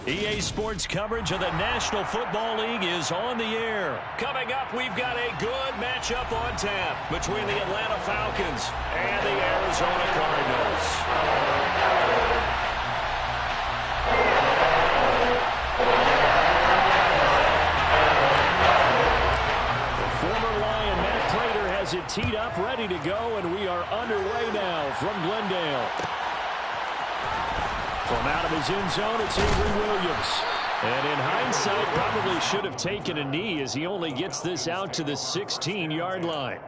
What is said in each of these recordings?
EA Sports coverage of the National Football League is on the air. Coming up, we've got a good matchup on tap between the Atlanta Falcons and the Arizona Cardinals. The former Lion, Matt Prater, has it teed up, ready to go, and we are underway now from Glendale. From out of his end zone, it's Avery Williams. And in hindsight, probably should have taken a knee as he only gets this out to the 16-yard line.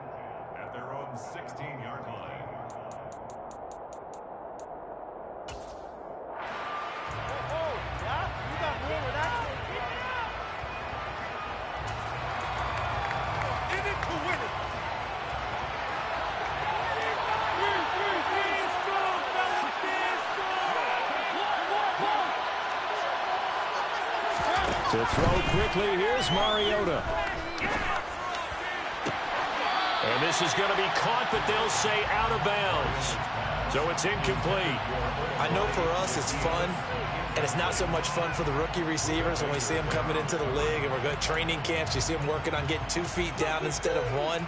At their own 16-yard line. In it to win it. To throw quickly, here's Mariota. And this is going to be caught, but they'll say out of bounds. So it's incomplete. I know for us it's fun, and it's not so much fun for the rookie receivers when we see them coming into the league and we're going to training camps. You see them working on getting 2 feet down instead of 1.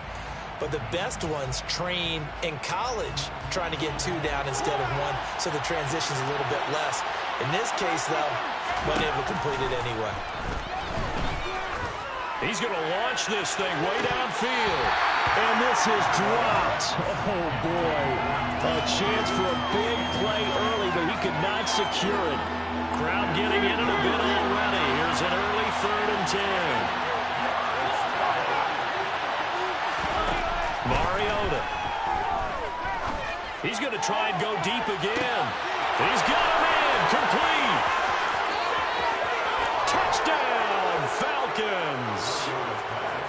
But the best ones train in college trying to get 2 down instead of 1, so the transition's a little bit less. In this case, though, wasn't able to complete it anyway. He's going to launch this thing way downfield. And this is dropped. Oh, boy. A chance for a big play early, but he could not secure it. Crowd getting in it a bit already. Here's an early 3rd and 10. Mariota. He's going to try and go deep again. He's got him in. Complete. Touchdown, Falcons.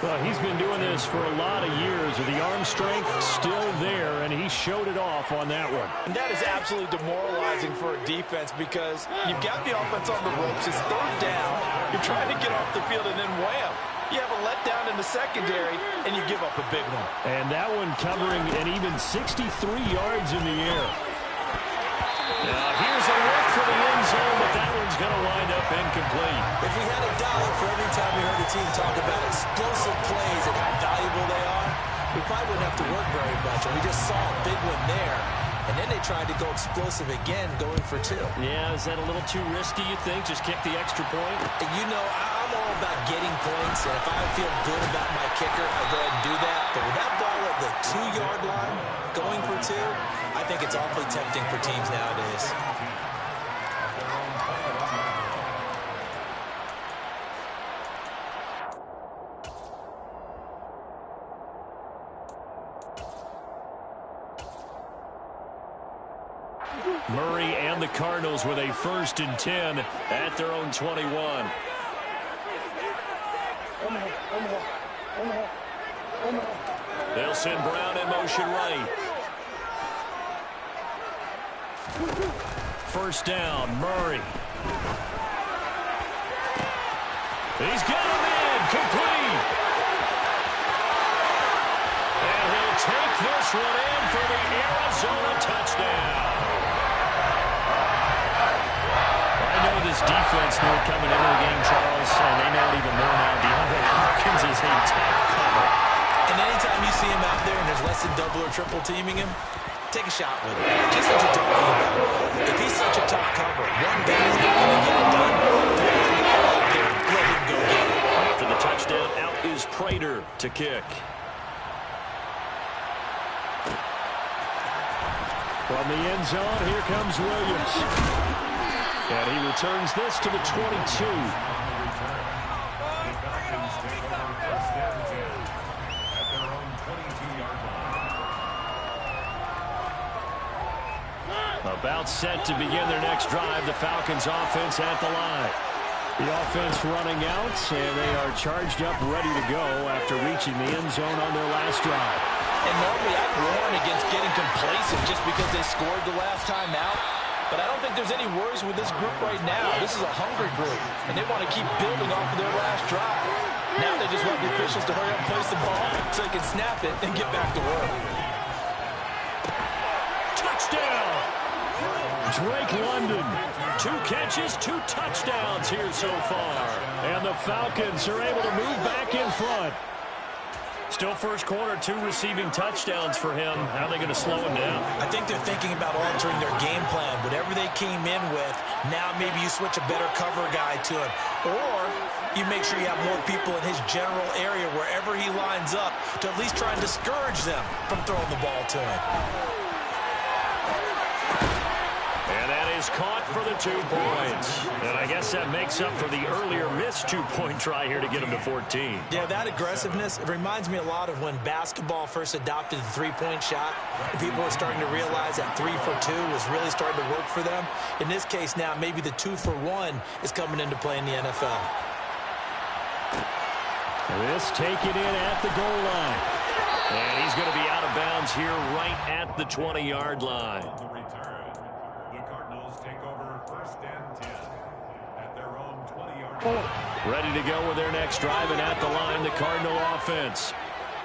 Well, he's been doing this for a lot of years with the arm strength still there, and he showed it off on that one. And that is absolutely demoralizing for a defense because you've got the offense on the ropes. It's 3rd down. You're trying to get off the field, and then wham. You have a letdown in the secondary, and you give up a big one. And that one covering an even 63 yards in the air. Now, here's a look for the end zone, but that one's going to wind up incomplete. If we had a dollar for every time we heard the team talk about explosive plays and how valuable they are, we probably wouldn't have to work very much. And we just saw a big one there. And then they tried to go explosive again, going for 2. Yeah, is that a little too risky, you think? Just kick the extra point? You know, I'm all about getting points, and if I feel good about my kicker, I go ahead and do that. But with that ball at the 2-yard line, going for 2, I think it's awfully tempting for teams nowadays. Murray and the Cardinals with a 1st and 10 at their own 21. They'll send Brown in motion right. 1st down, Murray. He's got him in, complete. And he'll take this one in for the Arizona touchdown. This defense knew it coming into the game, Charles, and they know it even more now. DeAndre Hopkins is a tough cover. And anytime you see him out there and there's less than double or triple teaming him, take a shot with him. Just what you're talking about. If he's such a tough cover, one guy's not going to get it done. Let him go get it. After the touchdown, out is Prater to kick. From the end zone, here comes Williams. And he returns this to the 22. About set to begin their next drive, the Falcons offense at the line. The offense running out, and they are charged up, ready to go after reaching the end zone on their last drive. And normally I'd warn against getting complacent just because they scored the last time out. But I don't think there's any worries with this group right now. This is a hungry group, and they want to keep building off of their last drive. Now they just want the officials to hurry up and place the ball so they can snap it and get back to work. Touchdown! Drake London, 2 catches, 2 touchdowns here so far. And the Falcons are able to move back in front. Still first quarter, 2 receiving touchdowns for him. How are they going to slow him down? I think they're thinking about altering their game plan. Whatever they came in with, now maybe you switch a better cover guy to him. Or you make sure you have more people in his general area wherever he lines up to at least try and discourage them from throwing the ball to him. And that is caught for the 2 points. And I guess that makes up for the earlier missed 2-point try here to get him to 14. Yeah, that aggressiveness, it reminds me a lot of when basketball first adopted the 3-point shot. People were starting to realize that 3 for 2 was really starting to work for them. In this case now, maybe the 2 for 1 is coming into play in the NFL. This taken in at the goal line. And he's going to be out of bounds here right at the 20-yard line. Ready to go with their next drive, and at the line, the Cardinal offense.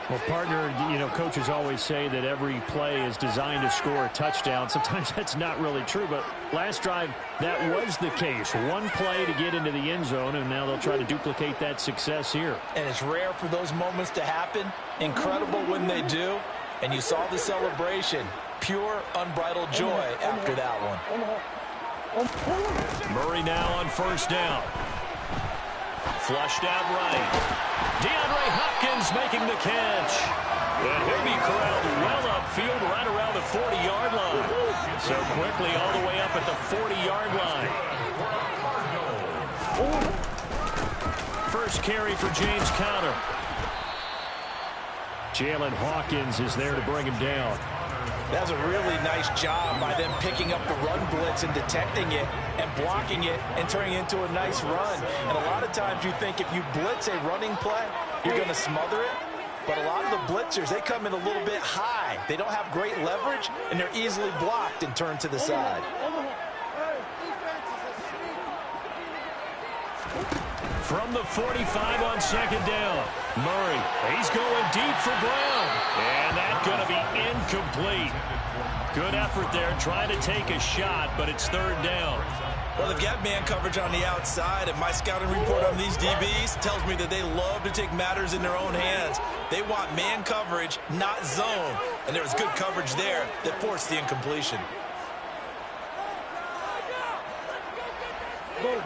Well, partner, you know, coaches always say that every play is designed to score a touchdown. Sometimes that's not really true, but last drive, that was the case. 1 play to get into the end zone, and now they'll try to duplicate that success here. And it's rare for those moments to happen. Incredible when they do. And you saw the celebration. Pure, unbridled joy after that one. Murray now on first down. Flushed out right. DeAndre Hopkins making the catch. And he'll be corralled well upfield right around the 40-yard line. So quickly all the way up at the 40-yard line. First carry for James Conner. Jalen Hawkins is there to bring him down. That's a really nice job by them picking up the run blitz and detecting it and blocking it and turning it into a nice run. And a lot of times you think if you blitz a running play, you're going to smother it. But a lot of the blitzers, they come in a little bit high. They don't have great leverage, and they're easily blocked and turned to the side. From the 45 on second down, Murray, he's going deep for Brown. And that's going to be incomplete. Good effort there, trying to take a shot, but it's third down. Well, they've got man coverage on the outside, and my scouting report on these DBs tells me that they love to take matters in their own hands. They want man coverage, not zone. And there was good coverage there that forced the incompletion. Go.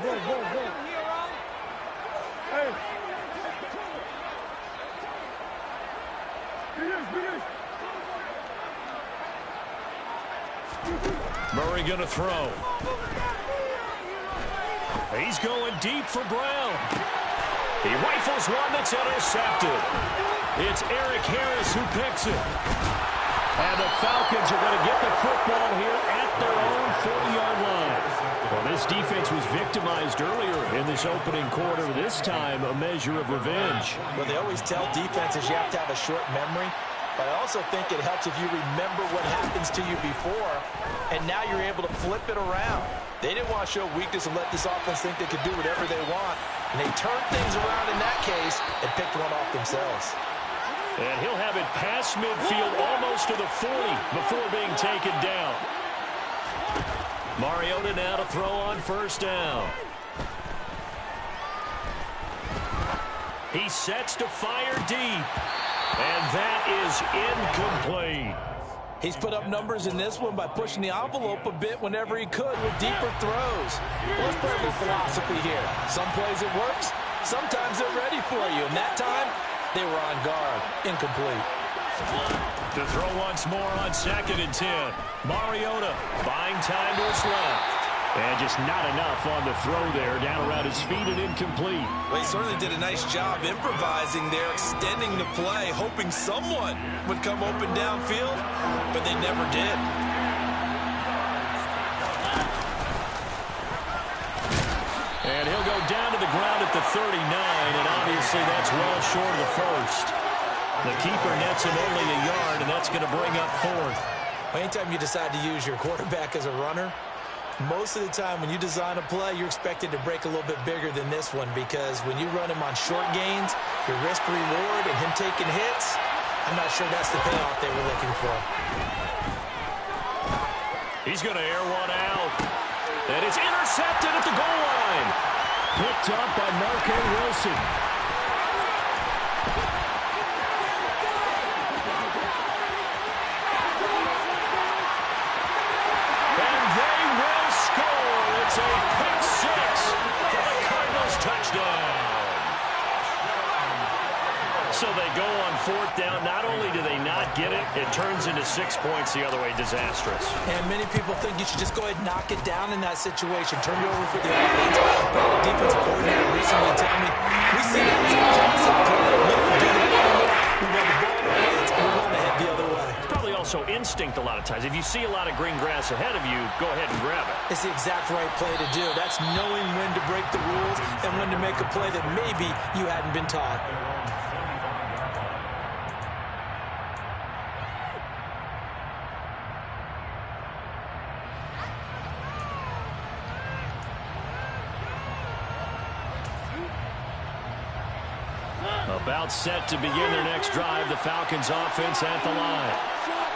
Hey. Murray going to throw. He's going deep for Brown. He rifles one that's intercepted. It's Eric Harris who picks it. And the Falcons are going to get the football here at their own 40-yard line. Well, this defense was victimized earlier in this opening quarter. This time, a measure of revenge. Well, they always tell defenses you have to have a short memory. But I also think it helps if you remember what happens to you before, and now you're able to flip it around. They didn't want to show weakness and let this offense think they could do whatever they want. And they turned things around in that case and picked one off themselves. And he'll have it past midfield almost to the 40 before being taken down. Mariota now to throw on first down. He sets to fire deep. And that is incomplete. He's put up numbers in this one by pushing the envelope a bit whenever he could with deeper throws. Well, let's play a little philosophy here. Some plays it works. Sometimes they're ready for you. And that time, they were on guard. Incomplete. To throw once more on 2nd and 10. Mariota buying time to his left. And just not enough on the throw there. Down around his feet and incomplete. Well, he certainly did a nice job improvising there, extending the play, hoping someone would come open downfield, but they never did. And he'll go down to the ground at the 39, and obviously that's well short of the first. The keeper nets him only a yard, and that's going to bring up 4th. Anytime you decide to use your quarterback as a runner, most of the time when you design a play, you're expected to break a little bit bigger than this one, because when you run him on short gains, your risk-reward and him taking hits, I'm not sure that's the payoff they were looking for. He's going to air one out. And it's intercepted at the goal line. Picked up by Marquette Wilson. And they will score. It's a pick six for the Cardinals touchdown. So they go on fourth down. Not only do they not get it, it turns into 6 points the other way. Disastrous. And many people think you should just go ahead and knock it down in that situation. Turn it over for the offense. But the defensive coordinator recently told me, we see that as a classic play. We don't do that anymore. We run the ball in our hands, and we want to head the other way. It's probably also instinct a lot of times. If you see a lot of green grass ahead of you, go ahead and grab it. It's the exact right play to do. That's knowing when to break the rules and when to make a play that maybe you hadn't been taught. About set to begin their next drive, the Falcons offense at the line.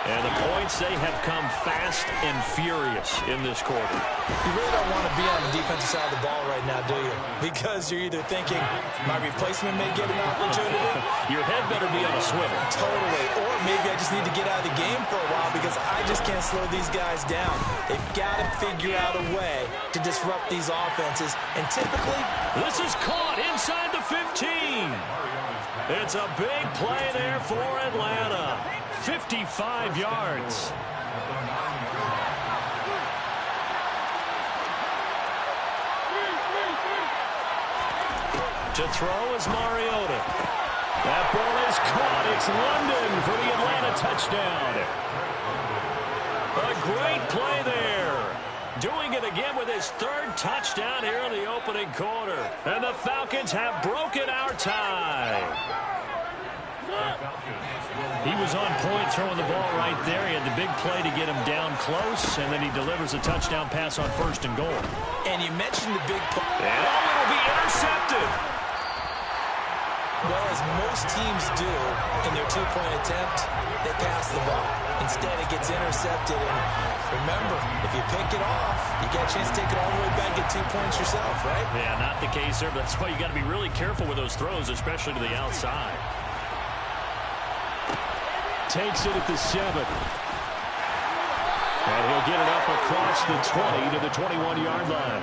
And the points, they have come fast and furious in this quarter. You really don't want to be on the defensive side of the ball right now, do you? Because you're either thinking, my replacement may get an opportunity. Your head better be on a swivel. Totally. Or maybe I just need to get out of the game for a while because I just can't slow these guys down. They've got to figure out a way to disrupt these offenses. And typically, this is caught inside the 15. It's a big play there for Atlanta. 55 yards. To throw is Mariota. That ball is caught. It's London for the Atlanta touchdown. A great play there. Doing it again with his third touchdown here in the opening quarter. And the Falcons have broken our tie. He was on point throwing the ball right there. He had the big play to get him down close, and then he delivers a touchdown pass on first and goal. And you mentioned the big play. And it'll be intercepted. Well, as most teams do in their two-point attempt, they pass the ball. Instead, it gets intercepted. And remember, if you pick it off, you get a chance to take it all the way back and get 2 points yourself, right? Yeah, not the case there, but that's why you got to be really careful with those throws, especially to the outside. Takes it at the 7. And he'll get it up across the 20 to the 21-yard line.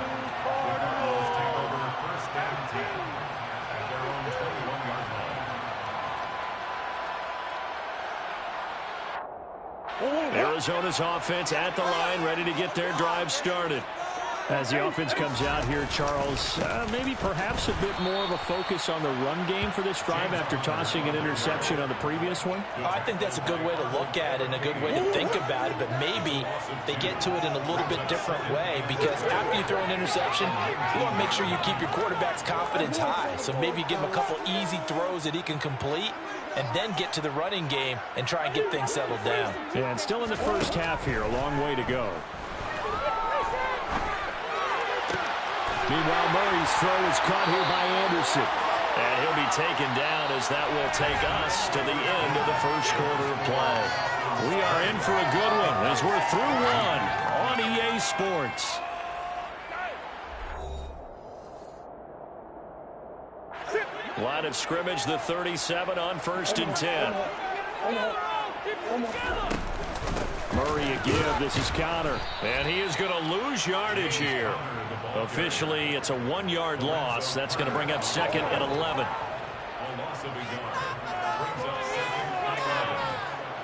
Arizona's offense at the line, ready to get their drive started. As the offense comes out here, Charles, maybe perhaps a bit more of a focus on the run game for this drive after tossing an interception on the previous one? I think that's a good way to look at it and a good way to think about it, but maybe they get to it in a little bit different way because after you throw an interception, you want to make sure you keep your quarterback's confidence high. So maybe give him a couple easy throws that he can complete and then get to the running game and try and get things settled down. Yeah, and still in the first half here, a long way to go. Meanwhile, Murray's throw is caught here by Anderson. And he'll be taken down as that will take us to the end of the first quarter of play. We are in for a good one as we're through one on EA Sports. Line of scrimmage, the 37 on 1st and 10. Murray a give. This is Connor. And he is going to lose yardage here. Officially, it's a 1-yard loss. That's going to bring up second and 11. A loss of a yard. Brings up second and 11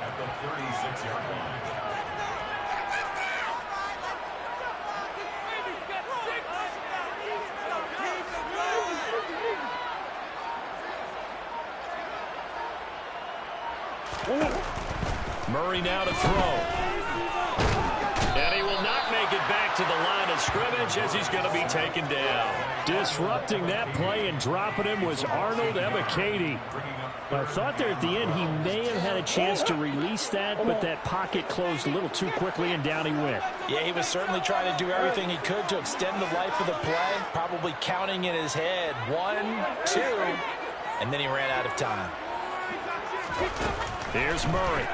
at the 36-yard line. Murray now to throw. And he will not make it back to the line of scrimmage as he's going to be taken down. Disrupting that play and dropping him was Arnold Ebiketie. I thought there at the end he may have had a chance to release that, but that pocket closed a little too quickly and down he went. Yeah, he was certainly trying to do everything he could to extend the life of the play, probably counting in his head 1, 2, and then he ran out of time. Here's Murray.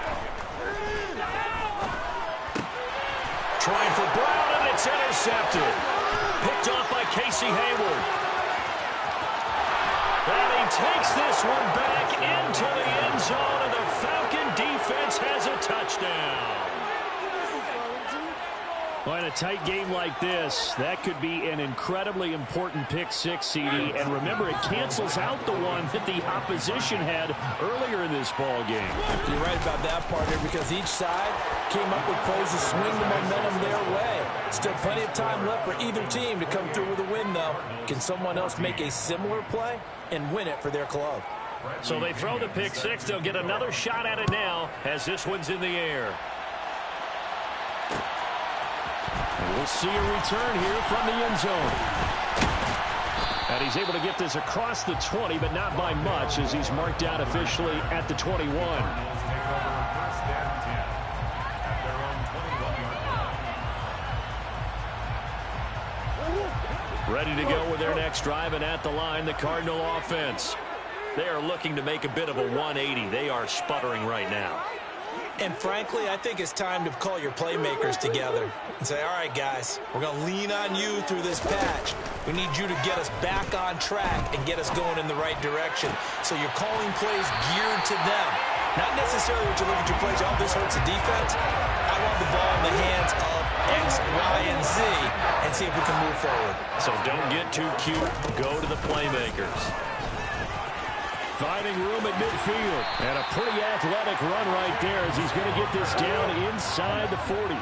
Trying Brown, and it's intercepted. Picked off by Casey Hayward. And he takes this one back into the end zone, and the Falcon defense has a touchdown. Well, in a tight game like this, that could be an incredibly important pick six, CD. And remember, it cancels out the one that the opposition had earlier in this ball game. You're right about that, partner, because each side came up with plays to swing the momentum their way. Still plenty of time left for either team to come through with a win, though. Can someone else make a similar play and win it for their club? So they throw the pick six. They'll get another shot at it now as this one's in the air. We'll see a return here from the end zone. And he's able to get this across the 20, but not by much, as he's marked out officially at the 21. Ready to go with their next drive, and at the line, the Cardinal offense. They are looking to make a bit of a 180. They are sputtering right now. And frankly, I think it's time to call your playmakers together and say, all right, guys, we're going to lean on you through this patch. We need you to get us back on track and get us going in the right direction. So you're calling plays geared to them. Not necessarily what you look at your plays, oh, this hurts the defense. I want the ball in the hands of X, Y, and Z and see if we can move forward. So don't get too cute. Go to the playmakers. Finding room at midfield. And a pretty athletic run right there as he's going to get this down inside the 40.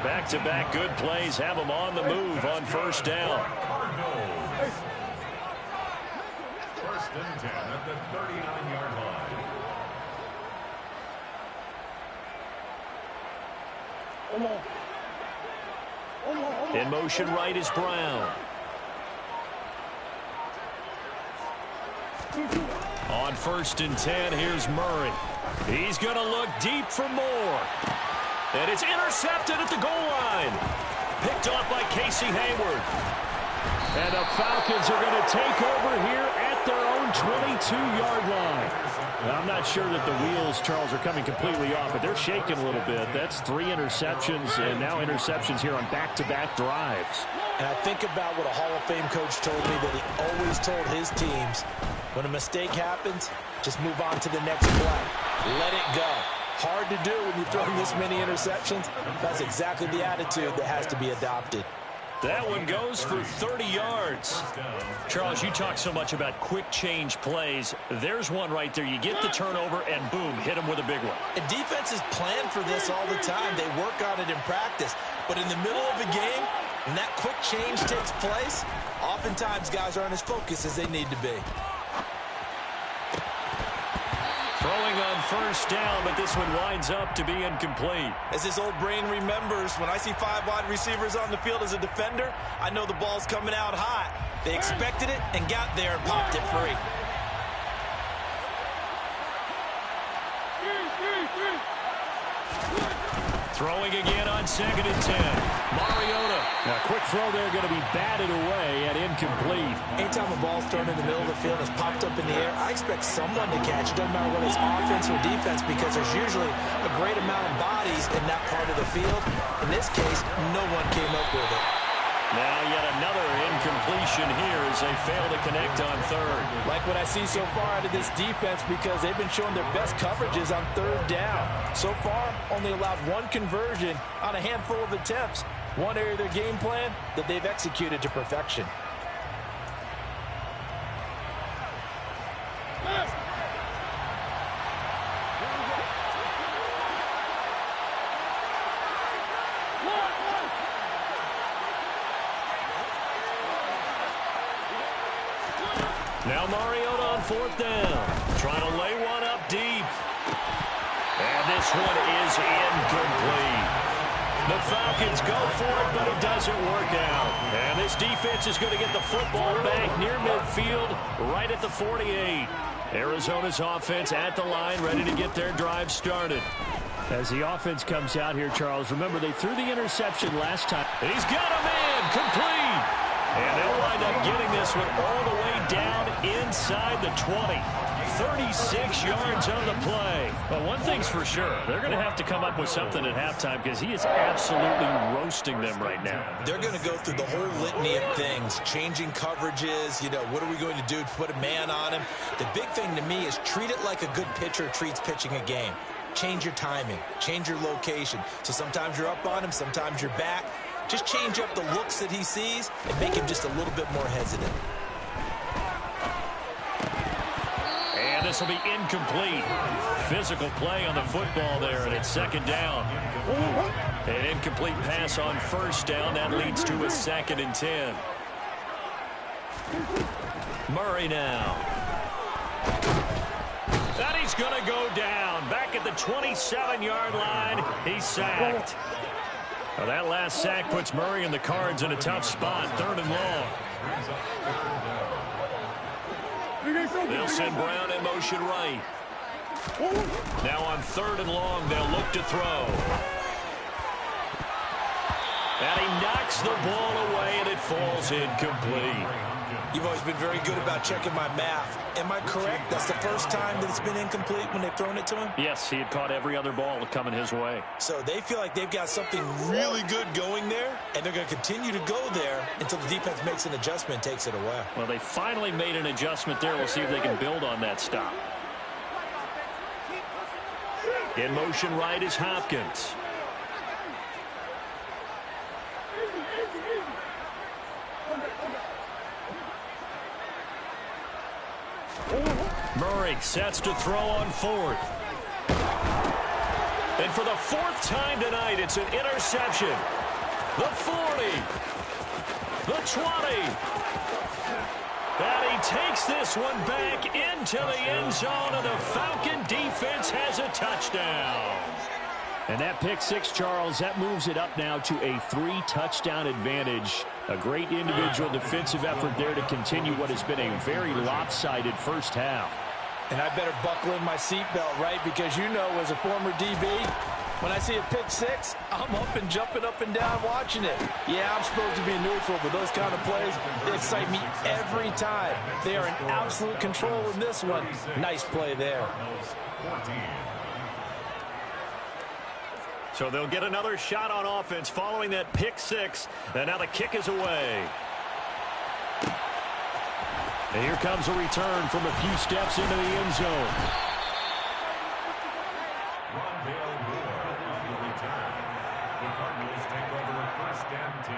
Back-to-back good plays have him on the move on first down. First and 10 at the 39-yard line. In motion right is Brown. On first and 10, here's Murray. He's going to look deep for more. And it's intercepted at the goal line. Picked off by Casey Hayward. And the Falcons are going to take over here at their own 22-yard line. Now, I'm not sure that the wheels, Charles, are coming completely off, but they're shaking a little bit. That's 3 interceptions, and now interceptions here on back-to-back drives. And I think about what a Hall of Fame coach told me that he always told his teams, when a mistake happens, just move on to the next play. Let it go. Hard to do when you throw this many interceptions. That's exactly the attitude that has to be adopted. That one goes for 30 yards. Charles, you talk so much about quick change plays. There's one right there. You get the turnover, and boom, hit him with a big one. And defenses plan for this all the time. They work on it in practice. But in the middle of a game, when that quick change takes place, oftentimes guys aren't as focused as they need to be. Throwing on first down, but this one winds up to be incomplete. As his old brain remembers, when I see 5 wide receivers on the field as a defender, I know the ball's coming out hot. They expected it and got there and popped it free. Throwing again on second and 10. Mariota. Now, quick throw there going to be batted away at incomplete. Anytime a ball's thrown in the middle of the field and is popped up in the air, I expect someone to catch it. Doesn't matter whether it's offense or defense, because there's usually a great amount of bodies in that part of the field. In this case, no one came up with it. Now yet another incompletion here as they fail to connect on third. Like what I see so far out of this defense, because they've been showing their best coverages on third down. So far, only allowed 1 conversion on a handful of attempts. One area of their game plan that they've executed to perfection. Now Mariota on fourth down. Trying to lay one up deep. And this one is incomplete. The Falcons go for it, but it doesn't work out. And this defense is going to get the football back near midfield, right at the 48. Arizona's offense at the line, ready to get their drive started. As the offense comes out here, Charles, remember they threw the interception last time. He's got a man, complete. And they'll wind up getting this one all the way down inside the 20. 36 yards on the play. Well, one thing's for sure. They're going to have to come up with something at halftime because he is absolutely roasting them right now. They're going to go through the whole litany of things, changing coverages, what are we going to do to put a man on him? The big thing to me is treat it like a good pitcher treats pitching a game. Change your timing, change your location. So sometimes you're up on him, sometimes you're back. Just change up the looks that he sees and make him just a little bit more hesitant. And this will be incomplete. Physical play on the football there, and it's second down. An incomplete pass on first down. That leads to a 2nd and 10. Murray now. And he's going to go down. Back at the 27-yard line. He's sacked. Well, that last sack puts Murray and the Cards in a tough spot. 3rd and long. They'll send Brown in motion right. Now on 3rd and long, they'll look to throw. And he knocks the ball away, and it falls incomplete. You've always been very good about checking my math. Am I correct? That's the first time that it's been incomplete when they've thrown it to him? Yes, he had caught every other ball coming his way. So they feel like they've got something really good going there, and they're going to continue to go there until the defense makes an adjustment and takes it away. Well, they finally made an adjustment there. We'll see if they can build on that stop. In motion right is Hopkins. Murray sets to throw on 4th. And for the 4th time tonight, it's an interception. The 40. The 20. And he takes this one back into the end zone, and the Falcon defense has a touchdown. And that pick six, Charles, that moves it up now to a 3-touchdown advantage. A great individual defensive effort there to continue what has been a very lopsided first half. And I better buckle in my seatbelt, right? Because as a former DB, when I see a pick six, I'm up and jumping up and down watching it. Yeah, I'm supposed to be neutral, but those kind of plays, they excite me every time. They are in absolute control in this one. Nice play there. So they'll get another shot on offense following that pick six. And now the kick is away. And here comes a return from a few steps into the end zone. Rondale Moore on the return. The Cardinals take over 1st and 10.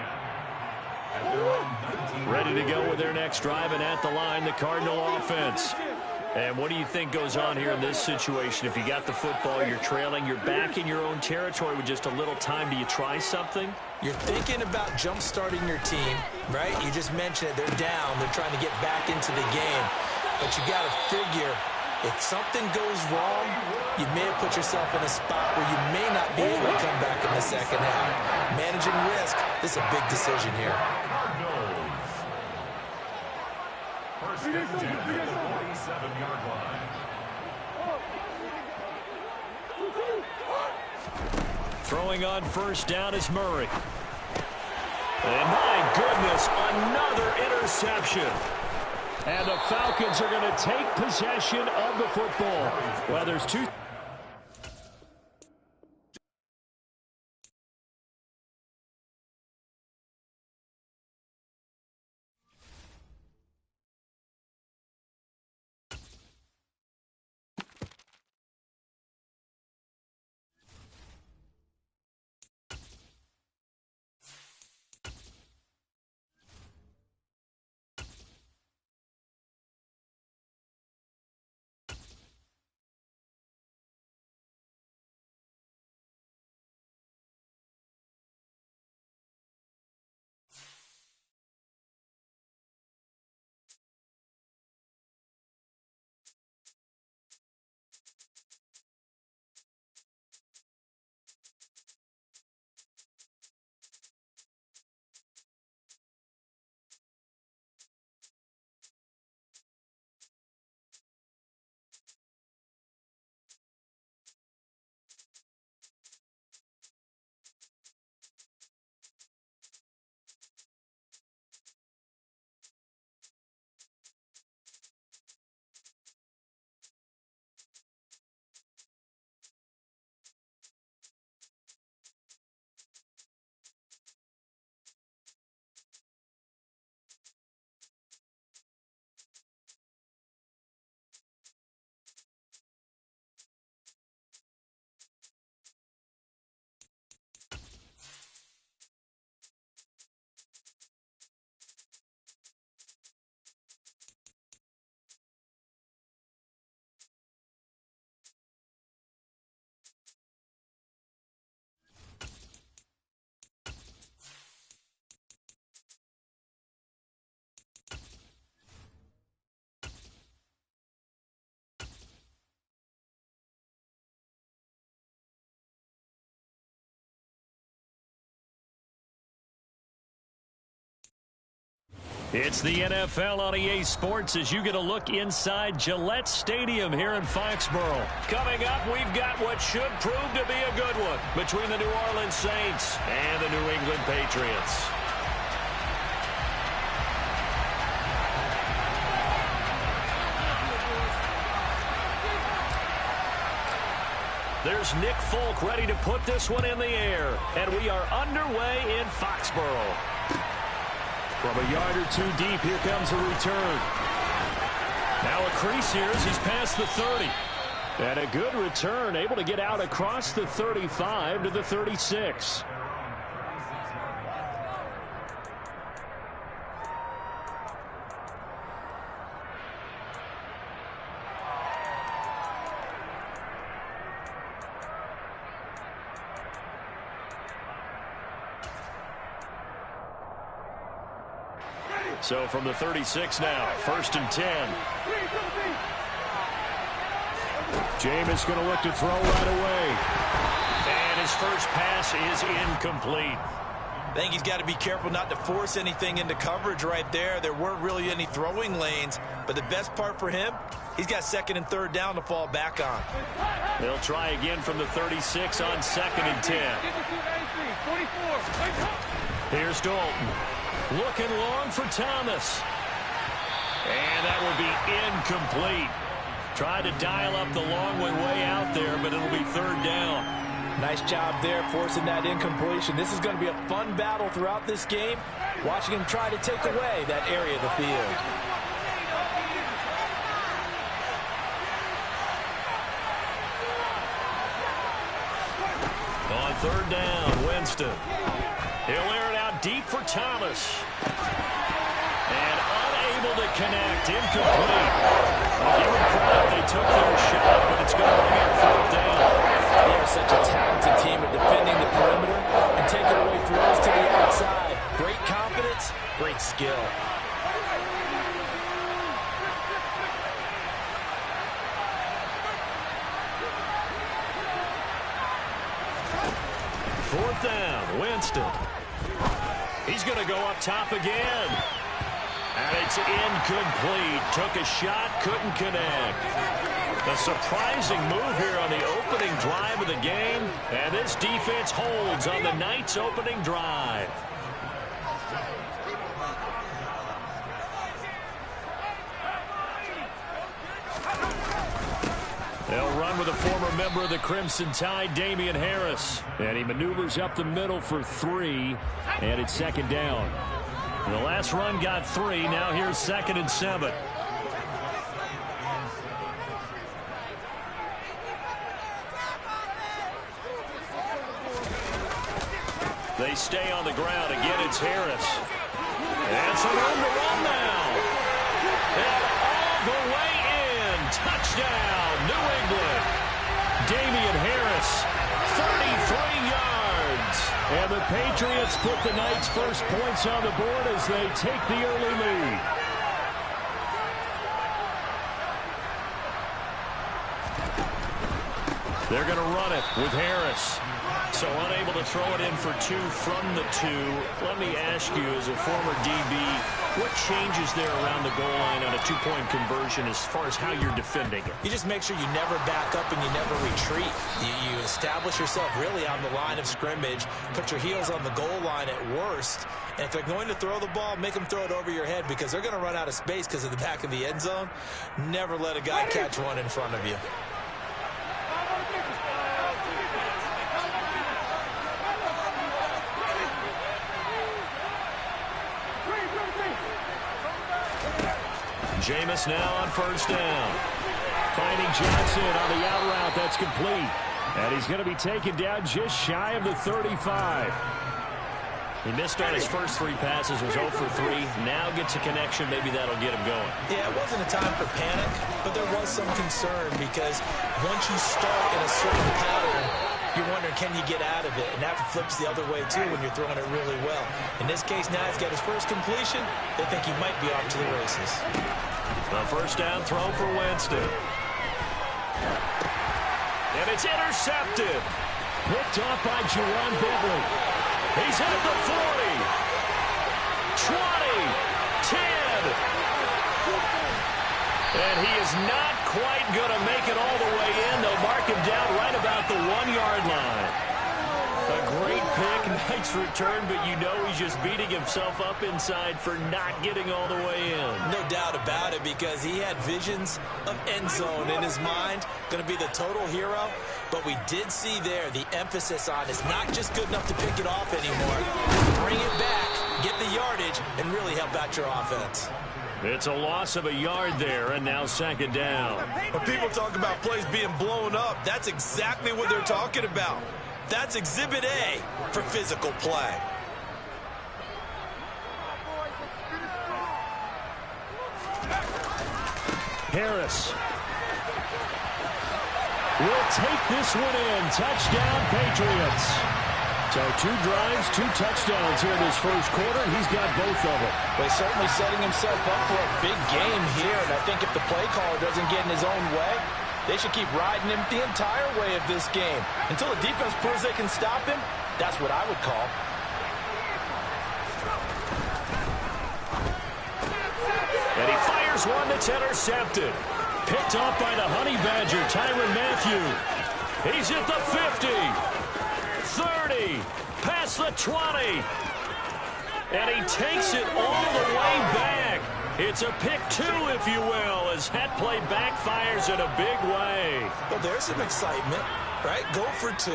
At their own 19. Ready to go with their next drive, and at the line, the Cardinal offense. And what do you think goes on here in this situation? If you got the football, you're trailing, you're back in your own territory with just a little time. Do you try something? You're thinking about jump-starting your team, right? You just mentioned it. They're down. They're trying to get back into the game. But you got to figure, if something goes wrong, you may have put yourself in a spot where you may not be able to come back in the second half. Managing risk, this is a big decision here. First and 10 at the 47-yard line. Throwing on first down is Murray. And my goodness, another interception. And the Falcons are going to take possession of the football. Well, there's two. It's the NFL on EA Sports as you get a look inside Gillette Stadium here in Foxborough. Coming up, we've got what should prove to be a good one between the New Orleans Saints and the New England Patriots. There's Nick Folk ready to put this one in the air. And we are underway in Foxborough. From a yard or two deep, here comes a return. Now a crease here as he's past the 30. And a good return, able to get out across the 35 to the 36. So from the 36 now, 1st and 10. Jameis going to look to throw right away. And his first pass is incomplete. I think he's got to be careful not to force anything into coverage right there. There weren't really any throwing lanes, but the best part for him, he's got 2nd and 3rd down to fall back on. They'll try again from the 36 on 2nd and 10. Here's Dalton. Looking long for Thomas. And that will be incomplete. Tried to dial up the long one way out there, but it'll be 3rd down. Nice job there forcing that incompletion. This is going to be a fun battle throughout this game. Watching him try to take away that area of the field. On 3rd down, Winston. He'll air it out deep for Thomas. And unable to connect. Incomplete. I'll give them credit. They took their shot, but it's going to bring up 4th down. They are such a talented team at defending the perimeter and taking away throws to the outside. Great confidence, great skill. Fourth down, Winston. He's going to go up top again. And it's incomplete. Took a shot, couldn't connect. A surprising move here on the opening drive of the game. And this defense holds on the night's opening drive. They'll run with a former member of the Crimson Tide, Damian Harris. And he maneuvers up the middle for 3. And it's 2nd down. The last run got 3. Now here's 2nd and 7. They stay on the ground. Again, it's Harris. And some room to run now. And all the way in. Touchdown, New England. Damian Harris, 33 yards. And the Patriots put the Knights' first points on the board as they take the early lead. They're going to run it with Harris. So unable to throw it in for 2 from the 2. Let me ask you, as a former DB, what changes there around the goal line on a 2-point conversion as far as how you're defending it? You just make sure you never back up and you never retreat. You establish yourself really on the line of scrimmage, put your heels on the goal line at worst, and if they're going to throw the ball, make them throw it over your head because they're going to run out of space because of the back of the end zone. Never let a guy catch one in front of you. Jameis now on 1st down. Finding Johnson on the out route. That's complete. And he's going to be taken down just shy of the 35. He missed on his first 3 passes, was 0 for 3. Now gets a connection. Maybe that'll get him going. Yeah, it wasn't a time for panic, but there was some concern because once you start in a certain pattern, you're wondering, can you get out of it? And that flips the other way, too, when you're throwing it really well. In this case, now he's got his first completion. They think he might be off to the races. The 1st down throw for Winston. And it's intercepted. Picked off by Jerron Bentley. He's at the 40. 20. 10. not quite going to make it all the way in. They'll mark him down right about the 1-yard line. A great pick, nice return, but you know he's just beating himself up inside for not getting all the way in. No doubt about it, because he had visions of end zone in his mind. Going to be the total hero. But we did see there the emphasis on it's not just good enough to pick it off anymore. Bring it back, get the yardage, and really help out your offense. It's a loss of a yard there, and now second down. When people talk about plays being blown up, that's exactly what they're talking about. That's Exhibit A for physical play. Harris will take this one in. Touchdown, Patriots. So 2 drives, 2 touchdowns here in this first quarter. He's got both of them. Well, he's certainly setting himself up for a big game here, and I think if the play caller doesn't get in his own way, they should keep riding him the entire way of this game. Until the defense proves they can stop him, that's what I would call. And he fires one that's intercepted. Picked off by the Honey Badger, Tyrann Mathieu. He's at the 50, 30, past the 20. And he takes it all the way back. It's a pick 2, if you will, as that play backfires in a big way. Well, there's some excitement, right? Go for 2,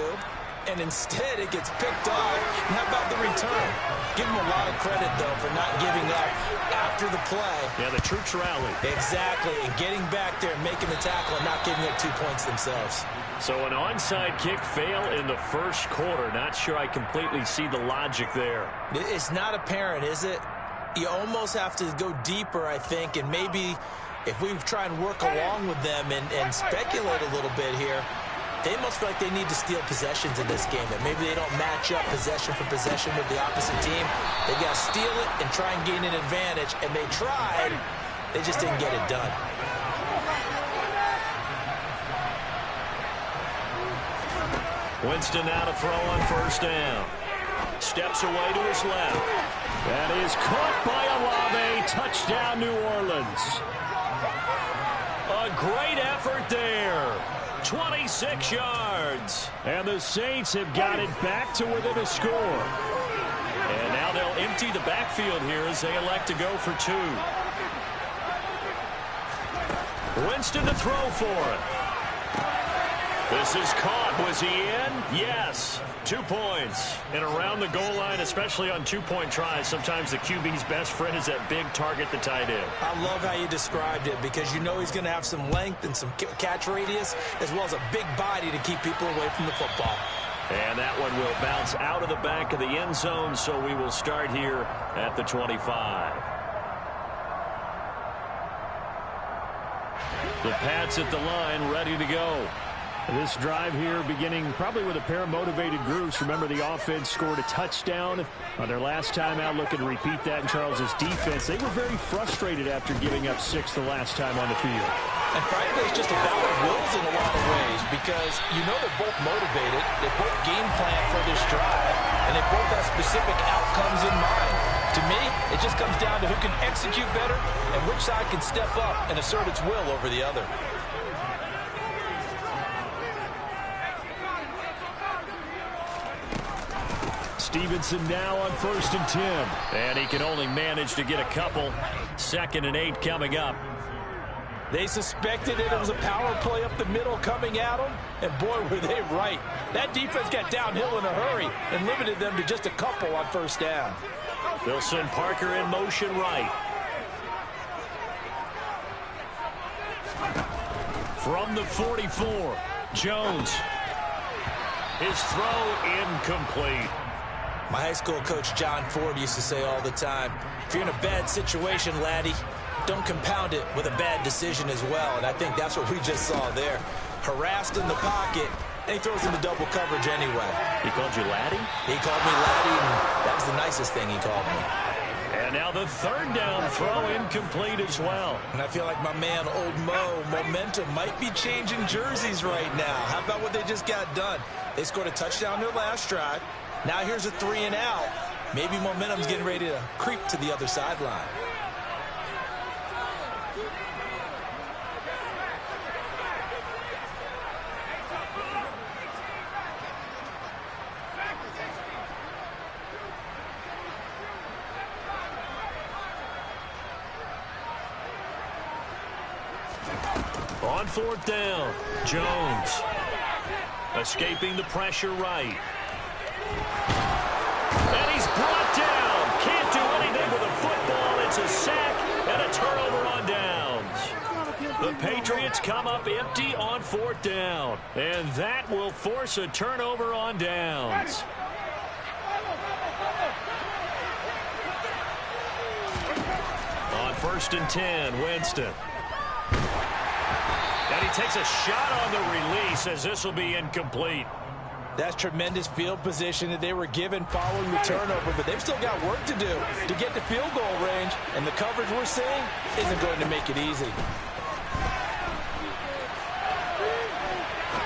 and instead it gets picked off. And how about the return? Give him a lot of credit, though, for not giving up after the play. Yeah, the troops rally. Exactly, and getting back there and making the tackle and not giving up 2 points themselves. So an onside kick fail in the first quarter. Not sure I completely see the logic there. It's not apparent, is it? You almost have to go deeper, I think, and maybe if we try and work along with them and speculate a little bit here, they must feel like they need to steal possessions in this game, and maybe they don't match up possession for possession with the opposite team. They got to steal it and try and gain an advantage, and they tried. They just didn't get it done. Winston now to throw on first down. Steps away to his left. That is caught by Olave. Touchdown, New Orleans. A great effort there. 26 yards. And the Saints have got it back to within a score. And now they'll empty the backfield here as they elect to go for 2. Winston to throw for it. This is caught. Was he in? Yes. 2 points. And around the goal line, especially on 2-point tries, sometimes the QB's best friend is that big target, the tight end. I love how you described it, because you know he's going to have some length and some catch radius, as well as a big body to keep people away from the football. And that one will bounce out of the back of the end zone, so we will start here at the 25. The Pats at the line, ready to go. This drive here beginning probably with a pair of motivated groups. Remember, the offense scored a touchdown on their last time out, looking to repeat that in Charles's defense. They were very frustrated after giving up 6 the last time on the field. And frankly, it's just a battle of wills in a lot of ways, because you know they're both motivated, they both game plan for this drive, and they both have specific outcomes in mind. To me, it just comes down to who can execute better and which side can step up and assert its will over the other. Stevenson now on 1st and 10. And he can only manage to get a couple. 2nd and 8 coming up. They suspected it was a power play up the middle coming at them, and boy, were they right. That defense got downhill in a hurry and limited them to just a couple on 1st down. They'll send Parker in motion right. From the 44, Jones. His throw incomplete. My high school coach, John Ford, used to say all the time, if you're in a bad situation, laddie, don't compound it with a bad decision as well. And I think that's what we just saw there. Harassed in the pocket, and he throws into double coverage anyway. He called you laddie? He called me laddie, and that was the nicest thing he called me. And now the 3rd down throw incomplete as well. And I feel like my man, Old Mo, momentum might be changing jerseys right now. How about what they just got done? They scored a touchdown their last drive. Now here's a 3 and out. Maybe momentum's getting ready to creep to the other sideline. On 4th down, Jones escaping the pressure right. And he's brought down. Can't do anything with a football. It's a sack and a turnover on downs. The Patriots come up empty on 4th down. And that will force a turnover on downs. On 1st and 10, Winston. And he takes a shot on the release as this will be incomplete. That's tremendous field position that they were given following the turnover, but they've still got work to do to get to field goal range, and the coverage we're seeing isn't going to make it easy.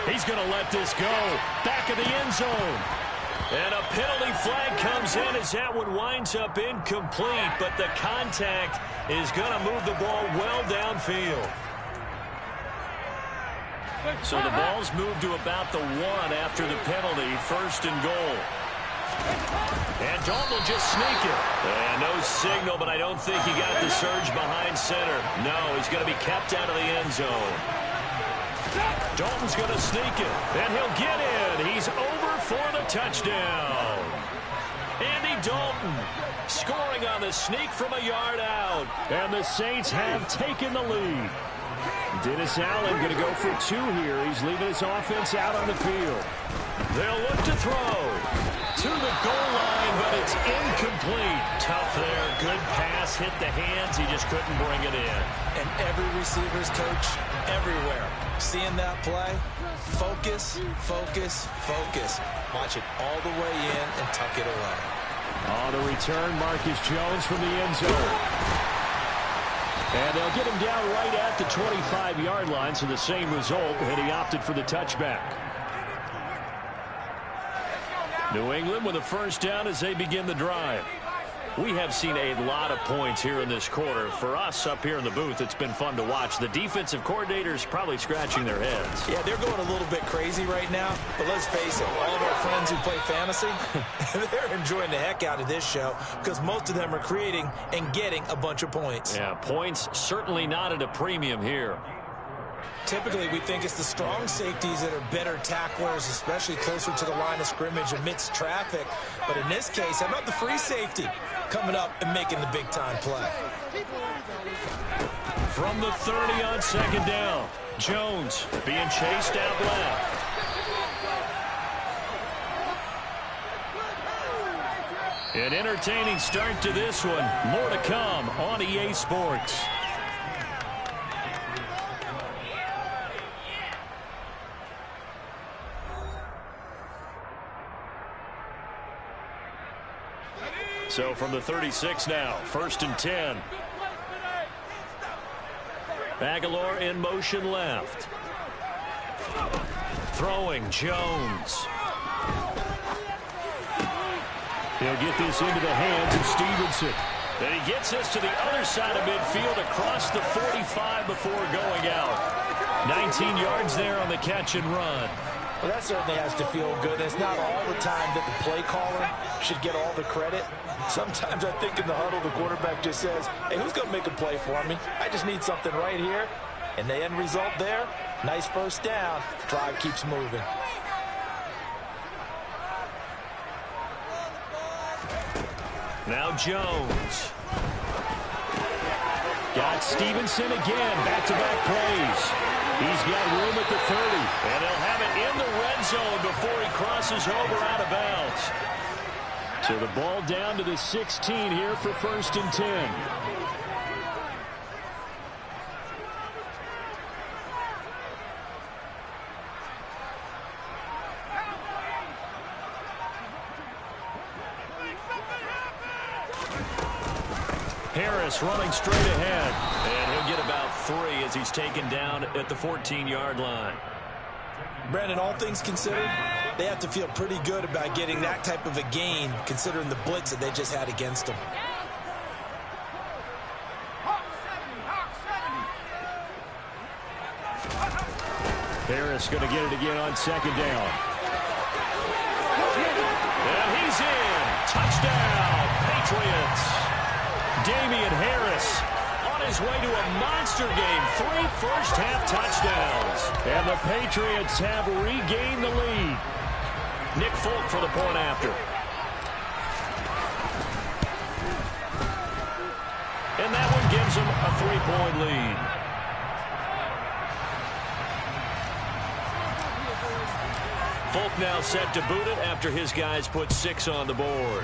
He's going to let this go. Back of the end zone. And a penalty flag comes in as that one winds up incomplete, but the contact is going to move the ball well downfield. So the ball's moved to about the 1 after the penalty, 1st and goal. And Dalton will just sneak it. And no signal, but I don't think he got the surge behind center. No, he's going to be kept out of the end zone. Dalton's going to sneak it, and he'll get in. He's over for the touchdown. Andy Dalton scoring on the sneak from a yard out. And the Saints have taken the lead. Dennis Allen going to go for 2 here. He's leaving his offense out on the field. They'll look to throw to the goal line, but it's incomplete. Tough there. Good pass. Hit the hands. He just couldn't bring it in. And every receiver's coach everywhere seeing that play. Focus, focus, focus. Watch it all the way in and tuck it away. On the return, Marcus Jones from the end zone. And they'll get him down right at the 25-yard line, so the same result, and he opted for the touchback. New England with a 1st down as they begin the drive. We have seen a lot of points here in this quarter. For us up here in the booth, it's been fun to watch. The defensive coordinators probably scratching their heads. Yeah, they're going a little bit crazy right now. But let's face it, all of our friends who play fantasy, they're enjoying the heck out of this show because most of them are creating and getting a bunch of points. Yeah, points certainly not at a premium here. Typically, we think it's the strong safeties that are better tacklers, especially closer to the line of scrimmage amidst traffic. But in this case, how about the free safety coming up and making the big-time play? From the 30 on 2nd down, Jones being chased out left. An entertaining start to this one. More to come on EA Sports. So from the 36 now, 1st and 10. Aguilar in motion left. Throwing, Jones. He'll get this into the hands of Stevenson. And he gets this to the other side of midfield across the 45 before going out. 19 yards there on the catch and run. Well, that certainly has to feel good. It's not all the time that the play caller should get all the credit. Sometimes I think in the huddle, the quarterback just says, hey, who's going to make a play for me? I just need something right here. And the end result there, nice 1st down. Drive keeps moving. Now Jones. Got Stevenson again. Back-to-back plays. He's got room at the 30. And they'll have it in the red zone before he crosses over out of bounds. So the ball down to the 16 here for 1st and 10. Harris running straight ahead. And he'll get about 3 as he's taken down at the 14-yard line. Brandon, all things considered, they have to feel pretty good about getting that type of a gain considering the blitz that they just had against them. Harris going to get it again on 2nd down. And he's in. Touchdown, Patriots. Damian Harris on his way to a monster game. 3 first-half touchdowns. And the Patriots have regained the lead. Nick Folk for the point after. And that one gives them a 3-point lead. Folk now set to boot it after his guys put 6 on the board.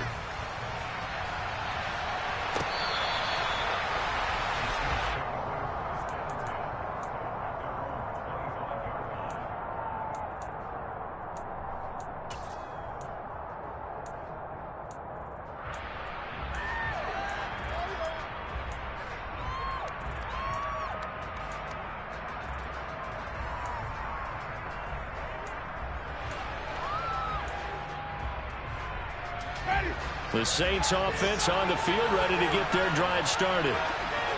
The Saints offense on the field, ready to get their drive started.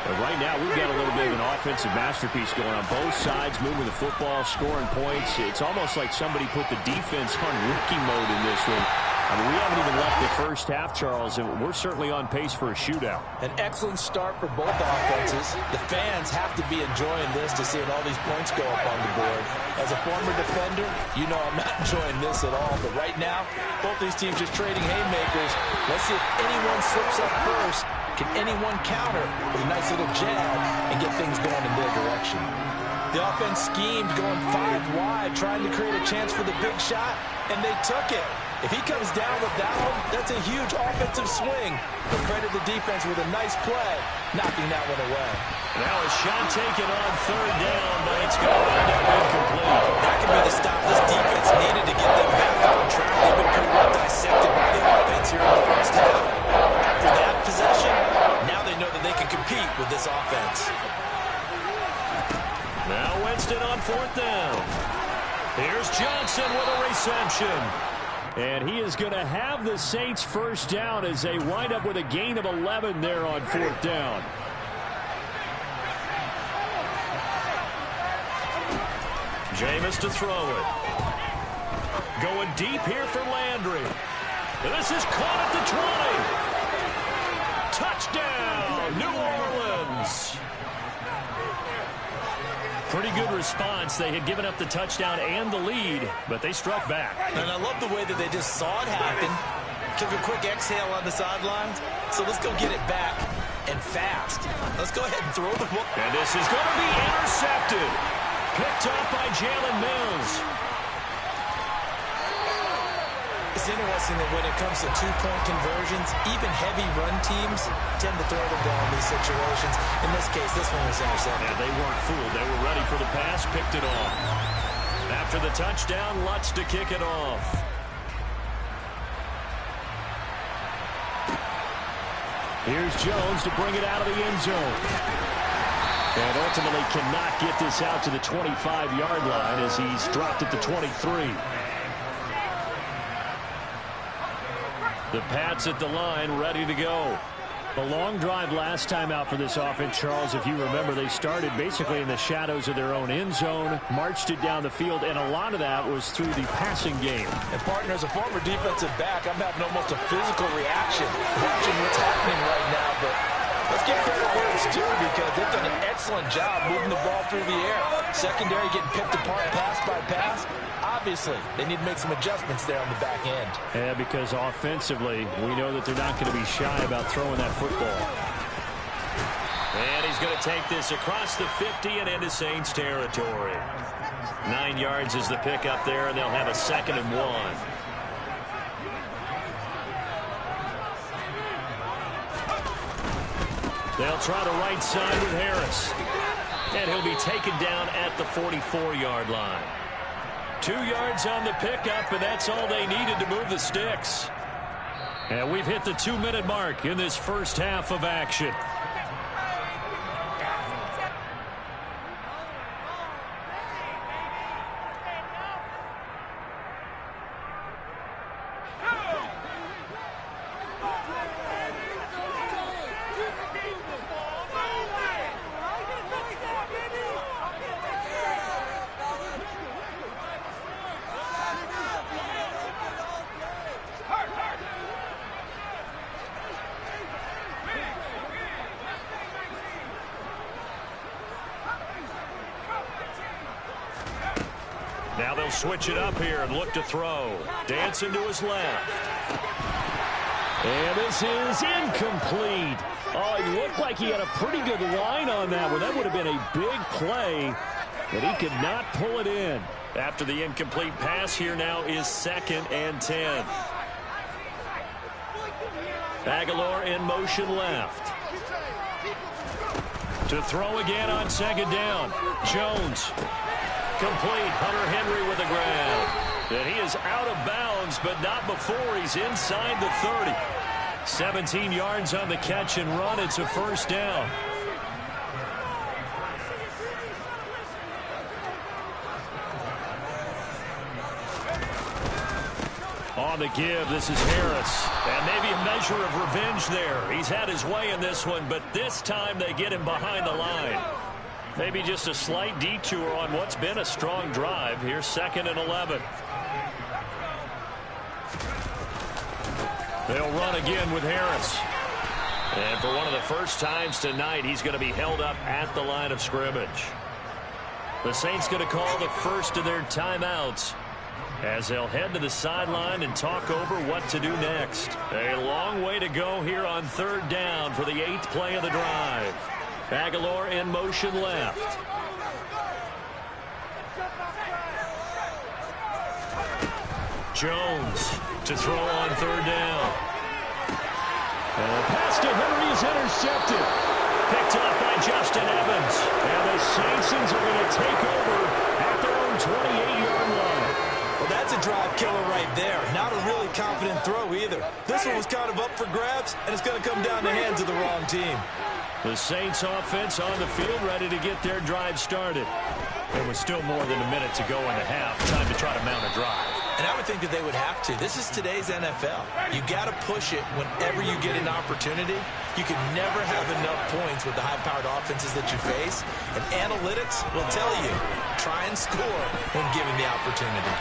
But right now, we've got a little bit of an offensive masterpiece going on both sides, moving the football, scoring points. It's almost like somebody put the defense on rookie mode in this one. I mean, we haven't even left the first half, Charles, and we're certainly on pace for a shootout. An excellent start for both offenses. The fans have to be enjoying this to see all these points go up on the board. As a former defender, you know I'm not enjoying this at all. But right now, both these teams just trading haymakers. Let's see if anyone slips up first. Can anyone counter with a nice little jab and get things going in their direction? The offense schemed going 5 wide, trying to create a chance for the big shot, and they took it. If he comes down with that one, that's a huge offensive swing. But credit the defense with a nice play, knocking that one away. Now a shot taken on 3rd down, but it's going to end up incomplete. That could be the stop this defense needed to get them back on track. They've been pretty well dissected by the offense here in the first half. After that possession, now they know that they can compete with this offense. Now Winston on 4th down. Here's Johnson with a reception. And he is going to have the Saints first down as they wind up with a gain of 11 there on 4th down. Jameis to throw it. Going deep here for Landry. This is caught at the 20. Touchdown, New Orleans. Pretty good response. They had given up the touchdown and the lead, but they struck back. And I love the way that they just saw it happen. Took a quick exhale on the sidelines. So let's go get it back and fast. Let's go ahead and throw the ball. And this is going to be intercepted. Picked off by Jalen Mills. It's interesting that when it comes to 2-point conversions, even heavy run teams tend to throw the ball in these situations. In this case, this one was intercepted. Yeah, they weren't fooled. They were ready for the pass, picked it off. After the touchdown, Lutz to kick it off. Here's Jones to bring it out of the end zone. And ultimately cannot get this out to the 25-yard line as he's dropped at the 23. The Pats at the line, ready to go. The long drive last time out for this offense, Charles, if you remember, they started basically in the shadows of their own end zone, marched it down the field, and a lot of that was through the passing game. And, partner, as a former defensive back, I'm having almost a physical reaction watching what's happening right now. But let's give credit where it's due because they've done an excellent job moving the ball through the air. Secondary getting picked apart pass by pass. Obviously, they need to make some adjustments there on the back end. Yeah, because offensively, we know that they're not going to be shy about throwing that football. And he's going to take this across the 50 and into Saints territory. 9 yards is the pickup there, and they'll have a 2nd and 1. They'll try the right side with Harris. And he'll be taken down at the 44-yard line. 2 yards on the pickup, and that's all they needed to move the sticks. And we've hit the 2-minute mark in this first half of action. Now they'll switch it up here and look to throw. Dancing to his left. And this is incomplete. Oh, he looked like he had a pretty good line on that one. That would have been a big play, but he could not pull it in. After the incomplete pass, here now is 2nd and 10. Aguilar in motion left. To throw again on 2nd down. Jones. Complete. Hunter Henry with the grab. And he is out of bounds, but not before he's inside the 30. 17 yards on the catch and run. It's a 1st down. On the give, this is Harris. And maybe a measure of revenge there. He's had his way in this one, but this time they get him behind the line. Maybe just a slight detour on what's been a strong drive. Here's 2nd and 11. They'll run again with Harris. And for one of the first times tonight, he's going to be held up at the line of scrimmage. The Saints going to call the first of their timeouts as they'll head to the sideline and talk over what to do next. A long way to go here on 3rd down for the 8th play of the drive. Aguilar in motion left. Jones to throw on 3rd down. And the pass to Henry is intercepted. Picked off by Justin Evans. And the Saints are going to take over at their own 28-yard line. Well, that's a drive killer right there. Not a really confident throw either. This one was kind of up for grabs, and it's going to come down the hands of the wrong team. The Saints offense on the field ready to get their drive started. There was still more than a minute to go in the half. Time to try to mount a drive. And I would think that they would have to. This is today's NFL. You got to push it whenever you get an opportunity. You can never have enough points with the high-powered offenses that you face. And analytics will tell you, try and score when given the opportunity.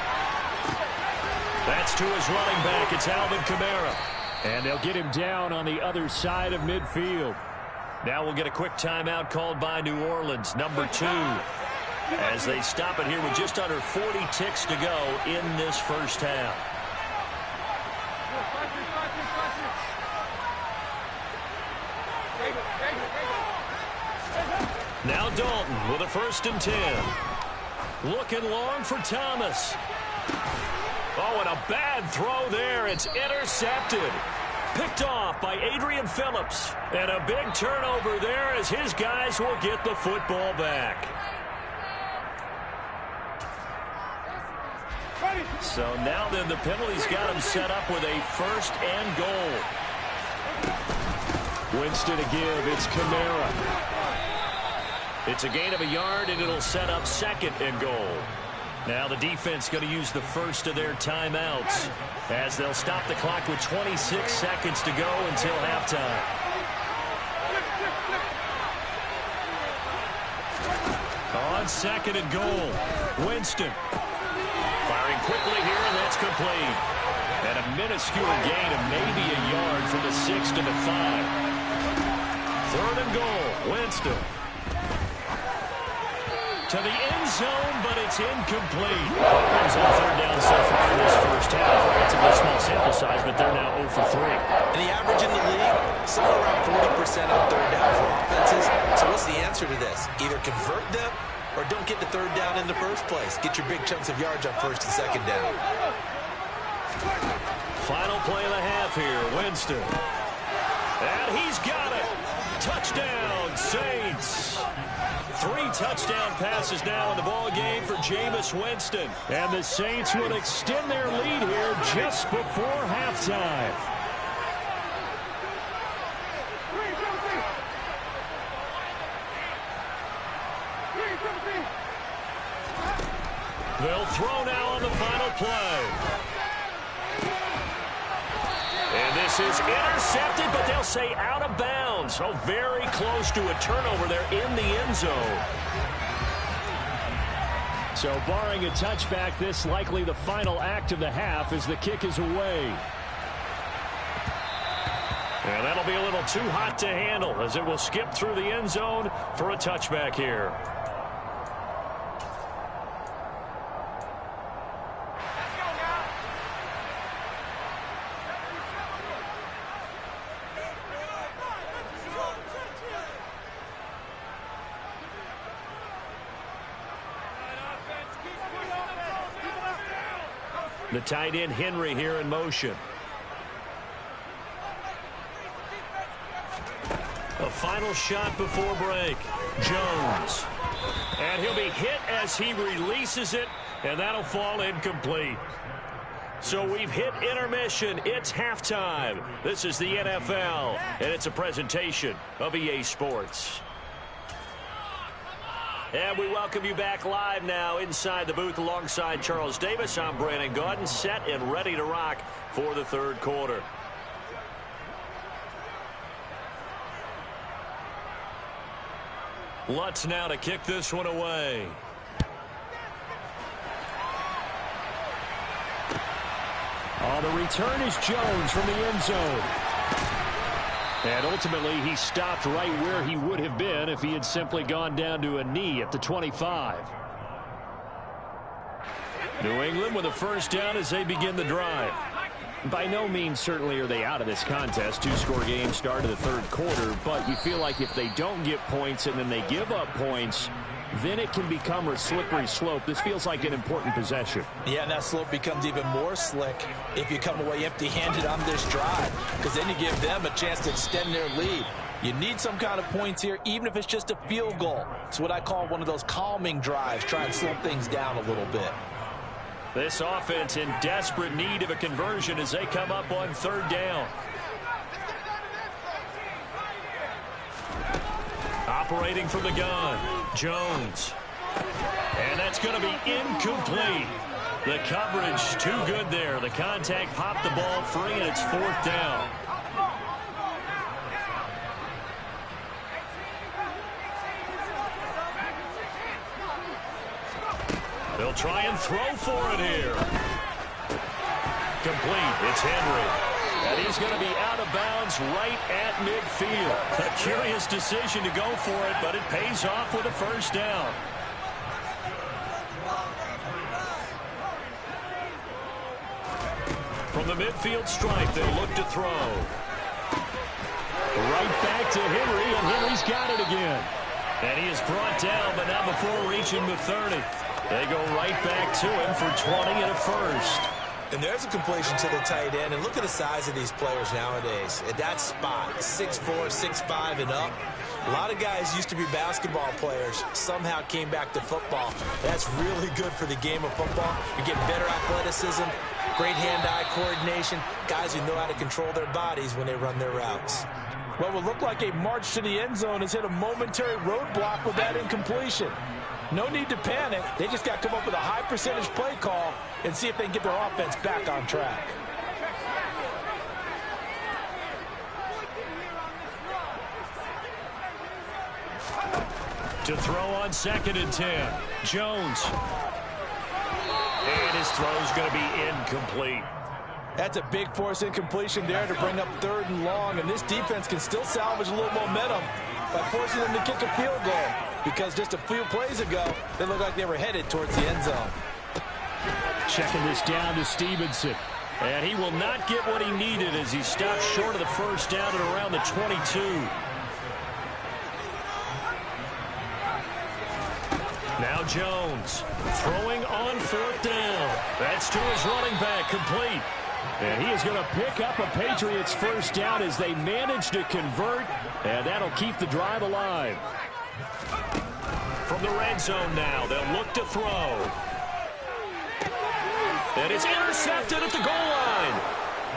That's to his running back. It's Alvin Kamara. And they'll get him down on the other side of midfield. Now we'll get a quick timeout called by New Orleans, number 2. As they stop it here with just under 40 ticks to go in this first half. Now Dalton with a 1st and 10. Looking long for Thomas. Oh, and a bad throw there. It's intercepted. Picked off by Adrian Phillips. And a big turnover there as his guys will get the football back. So now then the penalty's got him set up with a 1st and goal. Winston to give. It's Kamara. It's a gain of a yard, and it'll set up 2nd and goal. Now the defense going to use the first of their timeouts as they'll stop the clock with 26 seconds to go until halftime. On 2nd and goal, Winston. Firing quickly here, and that's complete. And a minuscule gain of maybe a yard from the 6 to the 5. 3rd and goal, Winston. To the end zone, but it's incomplete. Cardinals on 3rd down so far in this first half. Relatively small sample size, but they're now 0 for 3. And the average in the league, somewhere around 40% on 3rd down for offenses. So what's the answer to this? Either convert them or don't get to 3rd down in the first place. Get your big chunks of yards on 1st and 2nd down. Final play of the half here, Winston. And he's got it. Touchdown, Saints. 3 touchdown passes now in the ball game for Jameis Winston. And the Saints will extend their lead here just before halftime. They'll throw now on the final play. And this is intercepted, but they'll say out of bounds. So very close to a turnover there in the end zone. So barring a touchback, this likely the final act of the half as the kick is away. And that'll be a little too hot to handle as it will skip through the end zone for a touchback here. The tight end Henry here in motion. A final shot before break. Jones. And he'll be hit as he releases it, and that'll fall incomplete. So we've hit intermission. It's halftime. This is the NFL, and it's a presentation of EA Sports. And we welcome you back live now inside the booth alongside Charles Davis. I'm Brandon Gaudin, set and ready to rock for the third quarter. Lutz now to kick this one away. Oh, the return is Jones from the end zone. And ultimately, he stopped right where he would have been if he had simply gone down to a knee at the 25. New England with a first down as they begin the drive. By no means certainly are they out of this contest. Two-score game start of the third quarter, but you feel like if they don't get points and then they give up points, then it can become a slippery slope. This feels like an important possession. Yeah, and that slope becomes even more slick if you come away empty-handed on this drive, because then you give them a chance to extend their lead. You need some kind of points here, even if it's just a field goal. It's what I call one of those calming drives, try and slow things down a little bit. This offense in desperate need of a conversion as they come up on third down. Operating from the gun, Jones. And that's going to be incomplete. The coverage too good there. The contact popped the ball free, and it's fourth down. They'll try and throw for it here. Complete. It's Henry. And he's going to be out of bounds right at midfield. A curious decision to go for it, but it pays off with a first down. From the midfield stripe, they'll look to throw. Right back to Henry, and Henry's got it again. And he is brought down, but not before reaching the 30. They go right back to him for 20 and a first. And there's a completion to the tight end. And look at the size of these players nowadays. At that spot, 6'4", 6'5", and up. A lot of guys used to be basketball players, somehow came back to football. That's really good for the game of football. You're getting better athleticism, great hand-eye coordination, guys who know how to control their bodies when they run their routes. What will look like a march to the end zone has hit a momentary roadblock with that incompletion. No need to panic. They just got to come up with a high percentage play call and see if they can get their offense back on track. To throw on 2nd and 10. Jones. And his throw's going to be incomplete. That's a big force incompletion there to bring up 3rd and long, and this defense can still salvage a little momentum by forcing them to kick a field goal, because just a few plays ago, they looked like they were headed towards the end zone. Checking this down to Stevenson. And he will not get what he needed as he stops short of the first down at around the 22. Now Jones throwing on 4th down. That's to his running back, complete. And he is going to pick up a Patriots first down as they manage to convert, and that'll keep the drive alive. From the red zone now, they'll look to throw. And it's intercepted at the goal line.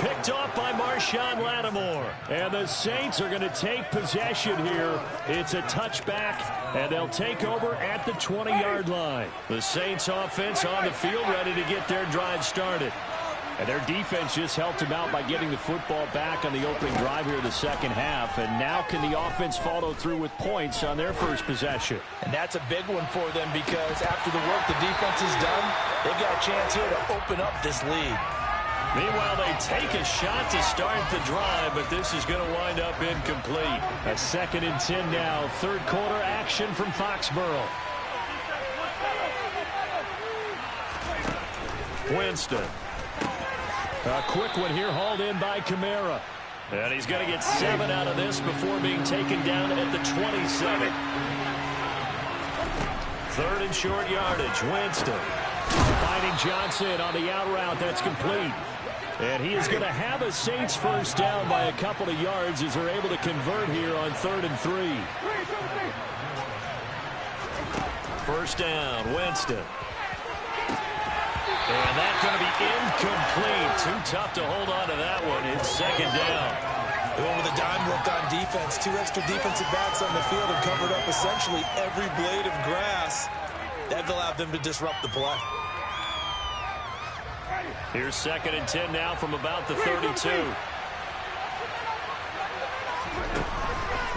Picked off by Marshawn Lattimore. And the Saints are going to take possession here. It's a touchback, and they'll take over at the 20-yard line. The Saints offense on the field ready to get their drive started. And their defense just helped them out by getting the football back on the opening drive here in the second half. And now can the offense follow through with points on their first possession? And that's a big one for them, because after the work the defense has done, they've got a chance here to open up this lead. Meanwhile, they take a shot to start the drive, but this is going to wind up incomplete. A 2nd and 10 now. Third quarter action from Foxborough. Winston. A quick one here, hauled in by Kamara. And he's going to get 7 out of this before being taken down at the 27. 3rd and short yardage. Winston. Finding Johnson on the out route. That's complete. And he is going to have a Saints first down by a couple of yards as they're able to convert here on 3rd and 3. First down, Winston. And that's going to be incomplete. Too tough to hold on to that one. It's 2nd down. They went with a dime look on defense. 2 extra defensive backs on the field and covered up essentially every blade of grass. That allowed them to disrupt the play. Here's 2nd and 10 now from about the 32.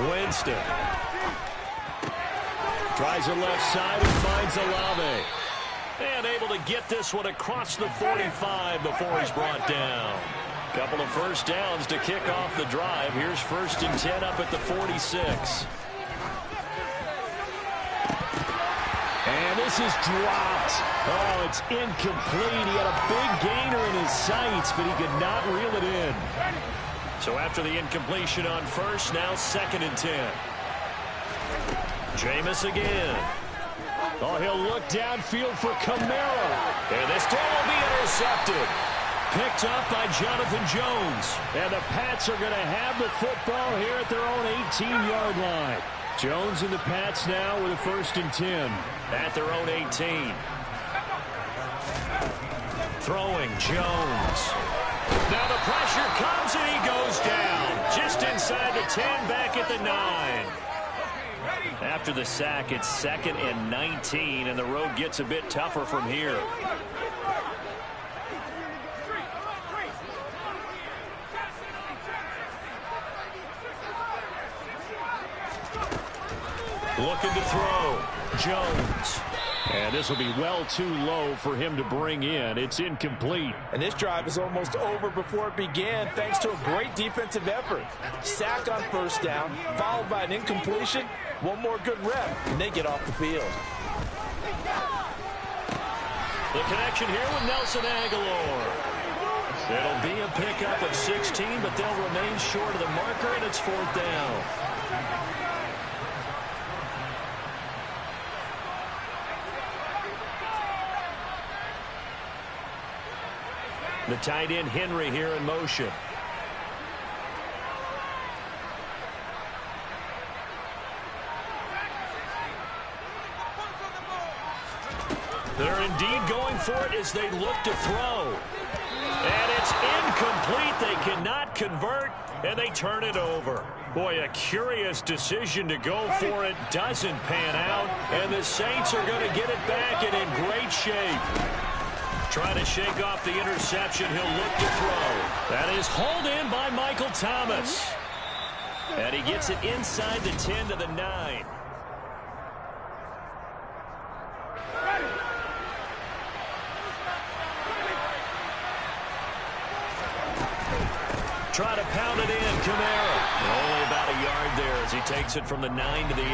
Winston. Tries it left side and finds Olave. And able to get this one across the 45 before he's brought down. Couple of first downs to kick off the drive. Here's 1st and 10 up at the 46. And this is dropped. Oh, it's incomplete. He had a big gainer in his sights, but he could not reel it in. So after the incompletion on first, now 2nd and 10. Jameis again. Oh, he'll look downfield for Kamara. And this throw will be intercepted. Picked up by Jonathan Jones. And the Pats are going to have the football here at their own 18-yard line. Jones and the Pats now with a 1st and 10 at their own 18. Throwing Jones. Now the pressure comes and he goes down. Just inside the 10, back at the 9. After the sack, it's 2nd and 19, and the road gets a bit tougher from here. Looking to throw. Jones. And this will be well too low for him to bring in. It's incomplete. And this drive is almost over before it began thanks to a great defensive effort. Sack on first down, followed by an incompletion. One more good rep, and they get off the field. The connection here with Nelson Aguilar. It'll be a pickup of 16, but they'll remain short of the marker, and it's 4th down. The tight end Henry here in motion. They're indeed going for it as they look to throw. And it's incomplete. They cannot convert, and they turn it over. Boy, a curious decision to go for it. Doesn't pan out, and the Saints are going to get it back and in great shape. Trying to shake off the interception. He'll look to throw. That is hauled in by Michael Thomas. And he gets it inside the 10 to the 9. Try to pound it in, Kamara. Only about a yard there as he takes it from the 9 to the 8.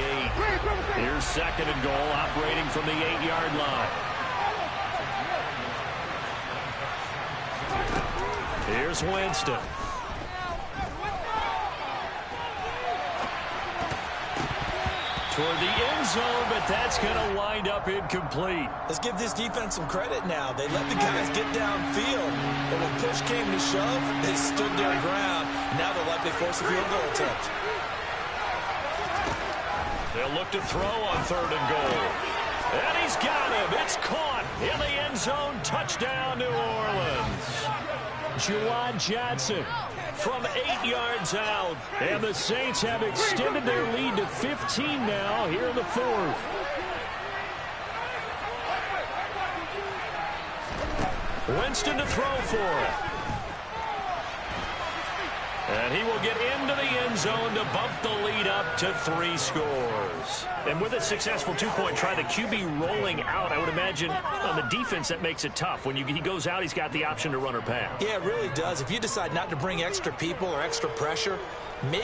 Here's 2nd and goal, operating from the 8-yard line. Here's Winston. Toward the end zone, but that's going to wind up incomplete. Let's give this defense some credit now. They let the guys get downfield, but when push came to shove, they stood their ground. Now they'll likely force a field goal attempt. They'll look to throw on 3rd and goal. And he's got him. It's caught in the end zone. Touchdown, New Orleans. Juwan Johnson from 8 yards out. And the Saints have extended their lead to 15 now here in the 4th. Winston to throw for it. And he will get into the end zone to bump the lead up to 3 scores. And with a successful two-point try, the QB rolling out, I would imagine on the defense that makes it tough. When he goes out, he's got the option to run or pass. Yeah, it really does. If you decide not to bring extra people or extra pressure, maybe